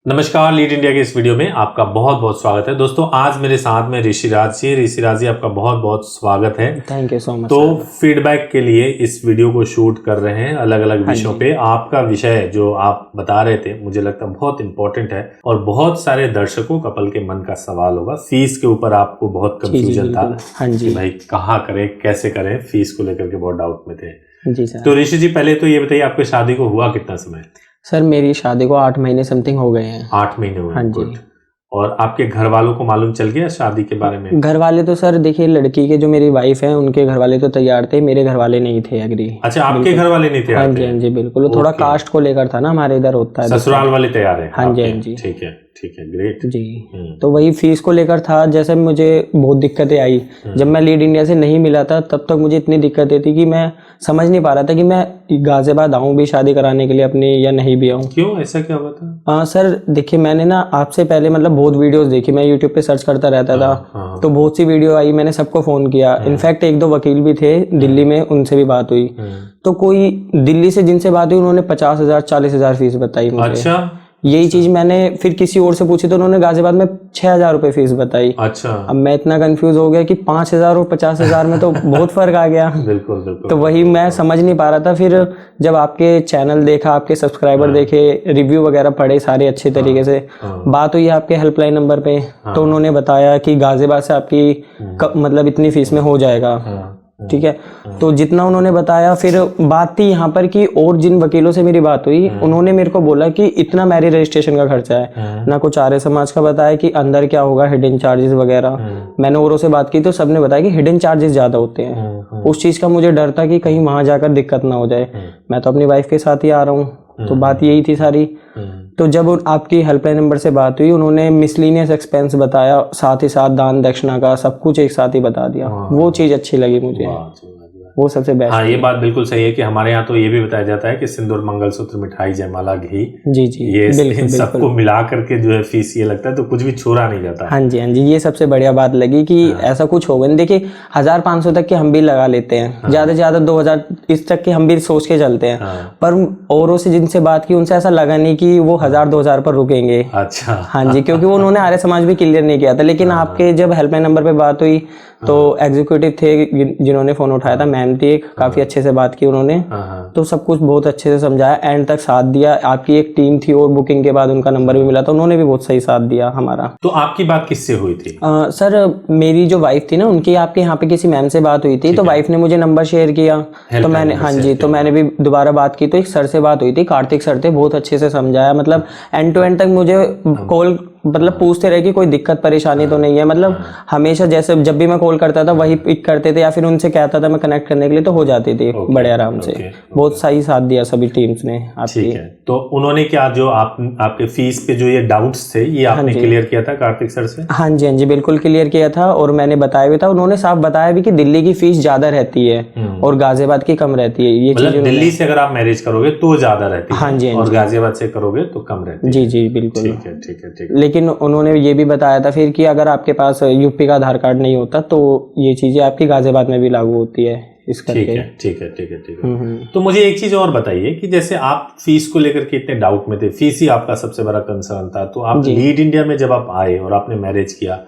नमस्कार, lead India के इस वीडियो में आपका बहुत बहुत स्वागत है। दोस्तों, आज मेरे साथ में ऋषिराज जी आपका बहुत बहुत स्वागत है। Thank you so much. तो फीडबैक के लिए इस वीडियो को शूट कर रहे हैं अलग अलग विषयों पे। आपका विषय जो आप बता रहे थे मुझे लगता है बहुत इंपॉर्टेंट है और बहुत सारे दर्शकों कपल के मन का सवाल होगा। फीस के ऊपर आपको बहुत कंफ्यूजन था कि भाई कहाँ करें, कैसे करें, फीस को लेकर के बहुत डाउट में थे। जी सर। तो ऋषि जी, पहले तो ये बताइए आपकी शादी को हुआ कितना समय? सर मेरी शादी को 8 महीने समथिंग हो गए हैं। 8 महीने हुए? हाँ जी। और आपके घर वालों को मालूम चल गया शादी के बारे में? घर वाले तो सर देखिए, लड़की के जो मेरी वाइफ है उनके घर वाले तो तैयार थे, मेरे घर वाले नहीं थे एग्री। अच्छा, आपके घर वाले नहीं थे? हाँ जी, हाँ जी बिल्कुल। वो थोड़ा कास्ट को लेकर था ना, हमारे इधर होता है। ससुराल वाले तैयार है? हाँ जी, हाँ जी। ठीक है, ठीक है, ग्रेट जी। तो वही फीस को लेकर था। जैसे मुझे बहुत दिक्कतें आई जब मैं लीड इंडिया से नहीं मिला था, तब तक मुझे इतनी दिक्कतें थी कि मैं समझ नहीं पा रहा था कि मैं गाजियाबाद आऊँ भी शादी कराने के लिए अपनी या नहीं भी आऊँ। क्यों, ऐसा क्या हुआ था? सर देखिए, मैंने ना आपसे पहले मतलब बहुत वीडियोस देखी, मैं यूट्यूब पे सर्च करता रहता था। तो बहुत सी वीडियो आई, मैंने सबको फोन किया। इनफैक्ट 1-2 वकील भी थे दिल्ली में, उनसे भी बात हुई। तो कोई दिल्ली से जिनसे बात हुई उन्होंने 50,000 40,000 फीस बताई मुझे। अच्छा। यही चीज मैंने फिर किसी और से पूछी तो उन्होंने गाजियाबाद में 6,000 रुपए फीस बताई। अच्छा। अब मैं इतना कंफ्यूज हो गया कि 5,000 और 50,000 में तो बहुत फर्क आ गया। बिल्कुल बिल्कुल। तो वही मैं समझ नहीं पा रहा था। फिर जब आपके चैनल देखा, आपके सब्सक्राइबर देखे, रिव्यू वगैरह पढ़े सारे अच्छे तरीके से, बात हुई आपके हेल्पलाइन नंबर पे, तो उन्होंने बताया कि गाजियाबाद से आपकी मतलब इतनी फीस में हो जाएगा। ठीक है। तो जितना उन्होंने बताया, फिर बात थी यहाँ पर कि और जिन वकीलों से मेरी बात हुई उन्होंने मेरे को बोला कि इतना मैरिज रजिस्ट्रेशन का खर्चा है ना, कुछ आर्य समाज का बताया कि अंदर क्या होगा, हिडन चार्जेस वगैरह। मैंने औरों से बात की तो सबने बताया कि हिडन चार्जेस ज्यादा होते हैं। उस चीज का मुझे डर था कि कहीं वहां जाकर दिक्कत ना हो जाए। मैं तो अपनी वाइफ के साथ ही आ रहा हूँ, तो बात यही थी सारी। तो जब आपकी हेल्पलाइन नंबर से बात हुई, उन्होंने मिसलिनियस एक्सपेंस बताया, साथ ही साथ दान दक्षिणा का सब कुछ एक साथ ही बता दिया। वो चीज अच्छी लगी मुझे, वो सबसे बेस्ट। हाँ, ये बात बिल्कुल सही है कि हमारे यहाँ तो ये भी बताया जाता है कि सिंदूर, मंगलसूत्र, मिठाई, जयमाला, घी, जी जी, ये इन सबको मिला करके जो है फीस ये लगता है, तो कुछ भी छोड़ा नहीं जाता है। हाँ जी, हाँ जी, ये सबसे बढ़िया बात लगी कि ऐसा कुछ होगा नहीं। देखिए 1,000-500 तक के हम भी लगा लेते हैं, ज्यादा से ज्यादा 2,000 इस तक के हम भी सोच के चलते हैं। पर औरों से जिनसे बात की उनसे ऐसा लगा नहीं कि वो 1,000-2,000 पर रुकेंगे। अच्छा। हाँ जी, क्योंकि वो उन्होंने आर्य समाज भी क्लियर नहीं किया था। लेकिन आपके जब हेल्पलाइन नंबर पे बात हुई तो एग्जीक्यूटिव थे जिन्होंने फोन उठाया था, मैम थी एक, काफी अच्छे से बात की उन्होंने। तो सब कुछ बहुत अच्छे से समझाया, एंड तक साथ दिया। आपकी एक टीम थी और बुकिंग के बाद उनका नंबर भी मिला था, उन्होंने भी बहुत सही साथ दिया हमारा। तो आपकी बात किससे हुई थी? सर मेरी जो वाइफ थी ना, उनकी आपके यहाँ पे किसी मैम से बात हुई थी, तो वाइफ ने मुझे नंबर शेयर किया। तो मैंने, हाँ जी, तो मैंने भी दोबारा बात की। तो एक सर से बात हुई थी, कार्तिक सर थे, बहुत अच्छे से समझाया। मतलब एंड टू एंड तक मुझे कॉल मतलब पूछते रहे कि कोई दिक्कत परेशानी तो नहीं है। मतलब हमेशा जैसे जब भी मैं कॉल करता था वही पिक करते थे, या फिर उनसे कहता था मैं कनेक्ट करने के लिए, तो हो जाती थी बड़े आराम से। बहुत सही साथ दिया सभी टीम्स ने आपकी। ठीक है। तो उन्होंने क्या, जो आपके फीस पे जो ये डाउट्स थे, ये आपने क्लियर किया था कार्तिक सर से? हाँ जी, हाँ जी, बिल्कुल क्लियर किया था। और मैंने बताया भी था, उन्होंने साफ बताया भी कि दिल्ली की फीस ज्यादा रहती है और गाजियाबाद की कम रहती है। ये मतलब दिल्ली से अगर आप मैरिज करोगे तो ज्यादा रहती है। हाँ जी, और गाजियाबाद से करोगे तो कम रहती है। जी जी बिल्कुल। ठीक है, ठीक है, ठीक है। लेकिन उन्होंने ये भी बताया था फिर कि अगर आपके पास यूपी का आधार कार्ड नहीं होता तो ये चीजें आपकी गाजियाबाद में भी लागू होती है इस करके। ठीक है, ठीक है, ठीक है, ठीक है। तो मुझे एक चीज और बताइए कि जैसे आप फीस को लेकर के इतने डाउट में थे, फीस ही आपका सबसे बड़ा कंसर्न था, तो आप लीड इंडिया में जब आप आए और आपने मैरिज किया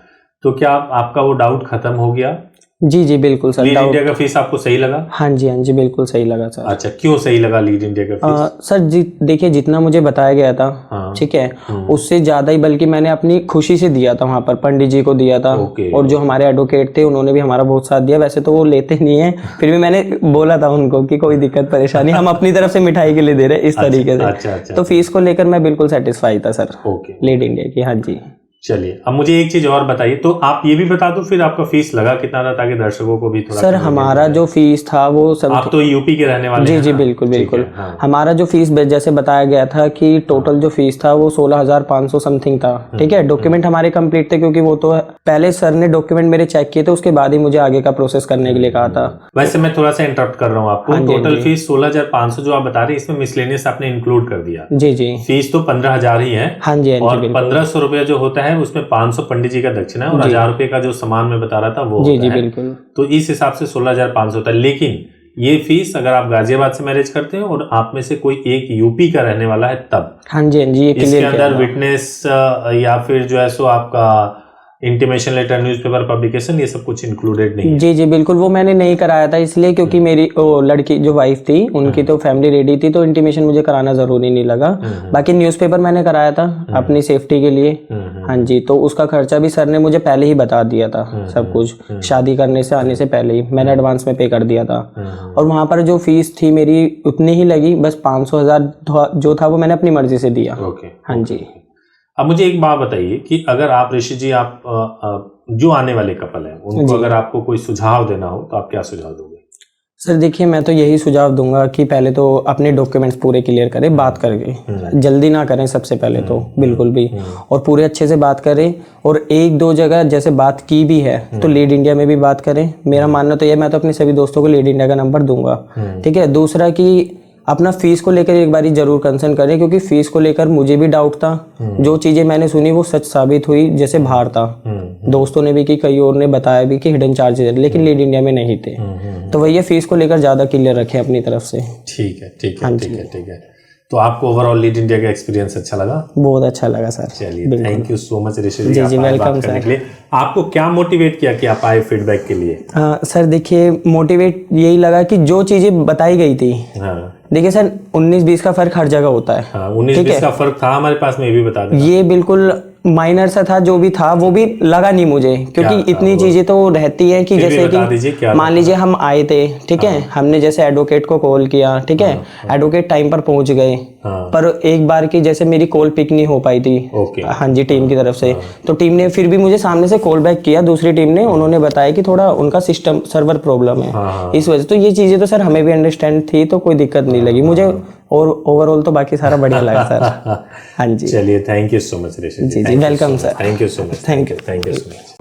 तो क्या आपका वो डाउट खत्म हो गया? जी जी बिल्कुल सर। लीड इंडिया का फीस आपको सही लगा? हाँ जी, हाँ जी, बिल्कुल सही लगा सर। अच्छा, क्यों सही लगा लीड इंडिया का फीस? सर जी देखिए, जितना मुझे बताया गया था, ठीक है, उससे ज्यादा ही बल्कि मैंने अपनी खुशी से दिया था। वहाँ पर पंडित जी को दिया था, और जो हमारे एडवोकेट थे उन्होंने भी हमारा बहुत साथ दिया। वैसे तो वो लेते नहीं है, फिर भी मैंने बोला था उनको कि कोई दिक्कत परेशानी हम अपनी तरफ से मिठाई के लिए दे रहे हैं, इस तरीके से। तो फीस को लेकर मैं बिल्कुल सेटिस्फाई था सर लीड इंडिया की। हाँ जी। चलिए, अब मुझे एक चीज और बताइए, तो आप ये भी बता दो फिर आपका फीस लगा कितना था, ताकि दर्शकों को भी थोड़ा। सर हमारा जो फीस था वो सब, आप तो यूपी के रहने वाले हैं? जी बिल्कुल बिल्कुल। हमारा जो फीस जैसे बताया गया था कि टोटल जो फीस था वो 16,500 समथिंग था। ठीक है, डॉक्यूमेंट हमारे कंप्लीट थे, क्योंकि वो तो पहले सर ने डॉक्यूमेंट मेरे चेक किए थे, उसके बाद ही मुझे आगे का प्रोसेस करने के लिए कहा था। वैसे मैं थोड़ा सा इंटरप्ट कर रहा हूँ आपको। टोटल फीस 16,500 जो आप बता रहे हैं, इसमें मिसलेनियस आपने इंक्लूड कर दिया? जी जी। फीस तो 15,000 ही है। हाँ जी, और 1,500 रुपया जो होता है उसमें 500 पंडित जी का दक्षिणा है, और 1,000 रुपए का जो सामान में बता रहा था वो जी जी बिल्कुल। तो इस हिसाब से 16,500 था। लेकिन ये फीस अगर आप गाजियाबाद से मैरिज करते हैं और आप में से कोई एक यूपी का रहने वाला है तब। हाँ जी, हाँ जी, ये इसके क्लियर अंदर विटनेस या फिर जो है सो आपका इंटीमेशन लेटर, न्यूज़पेपर पब्लिकेशन, ये सब कुछ इंक्लूडेड नहीं है। जी जी बिल्कुल, वो मैंने नहीं कराया था इसलिए क्योंकि मेरी वो लड़की जो वाइफ थी उनकी तो फैमिली रेडी थी, तो इंटीमेशन मुझे कराना जरूरी नहीं लगा। बाकी न्यूज़पेपर मैंने कराया था अपनी सेफ्टी के लिए। हाँ जी, तो उसका खर्चा भी सर ने मुझे पहले ही बता दिया था, सब कुछ शादी करने से आने से पहले ही मैंने एडवांस में पे कर दिया था। और वहाँ पर जो फीस थी मेरी उतनी ही लगी, बस 500,000 जो था वो मैंने अपनी मर्जी से दिया। हाँ जी। अब मुझे एक बात बताइए कि अगर आप ऋषि जी, आप जो आने वाले कपल हैं उनको अगर आपको कोई सुझाव देना हो तो आप क्या सुझाव दोगे? सर देखिए, मैं तो यही सुझाव दूंगा कि पहले तो अपने डॉक्यूमेंट्स पूरे क्लियर करें, बात करके, जल्दी ना करें सबसे पहले तो बिल्कुल भी, और पूरे अच्छे से बात करें। और एक दो जगह जैसे बात की भी है तो लीड इंडिया में भी बात करें। मेरा मानना तो यह, मैं तो अपने सभी दोस्तों को लीड इंडिया का नंबर दूंगा, ठीक है। दूसरा कि अपना फीस को लेकर एक बारी जरूर कंसर्न करें, क्योंकि फीस को लेकर मुझे भी डाउट था। जो चीजें मैंने सुनी वो सच साबित हुई, जैसे बाहर था, दोस्तों ने भी कि कई और ने बताया भी कि हिडन चार्जेस है, लेकिन लीड इंडिया में नहीं थे। तो वही फीस को लेकर ज्यादा क्लियर रखें अपनी तरफ से। ठीक है, ठीक है, ठीक है, ठीक है। तो आपको ओवरऑल लीड इंडिया का एक्सपीरियंस अच्छा लगा? बहुत अच्छा लगा सर। चलिए, thank you so much Rishi ji, जी वेलकम सर। आपको क्या मोटिवेट किया कि आप आए फीडबैक के लिए? सर देखिए, मोटिवेट यही लगा कि जो चीजें बताई गई थी, देखिए सर 19-20 का फर्क हर जगह होता है। 19-20 का फर्क था हमारे पास में, ये भी बता दें। ये बिल्कुल माइनर सा था, जो भी था वो भी लगा नहीं मुझे, क्योंकि इतनी चीजें तो रहती है कि जैसे कि मान लीजिए हम आए थे, ठीक है, हमने जैसे एडवोकेट को कॉल किया, ठीक है, एडवोकेट टाइम पर पहुंच गए, पर एक बार की जैसे मेरी कॉल पिक नहीं हो पाई थी, हाँ जी, टीम की तरफ से। तो टीम ने फिर भी मुझे सामने से कॉल बैक किया, दूसरी टीम ने, उन्होंने बताया कि थोड़ा उनका सिस्टम सर्वर प्रॉब्लम है, इस वजह से। तो ये चीजें तो सर हमें भी अंडरस्टैंड थी, तो कोई दिक्कत नहीं लगी मुझे, और ओवरऑल तो बाकी सारा बढ़िया लगा सर। हाँ जी, चलिए, thank you so much Rishi ji, welcome sir, thank you so much, thank you, thank you so much.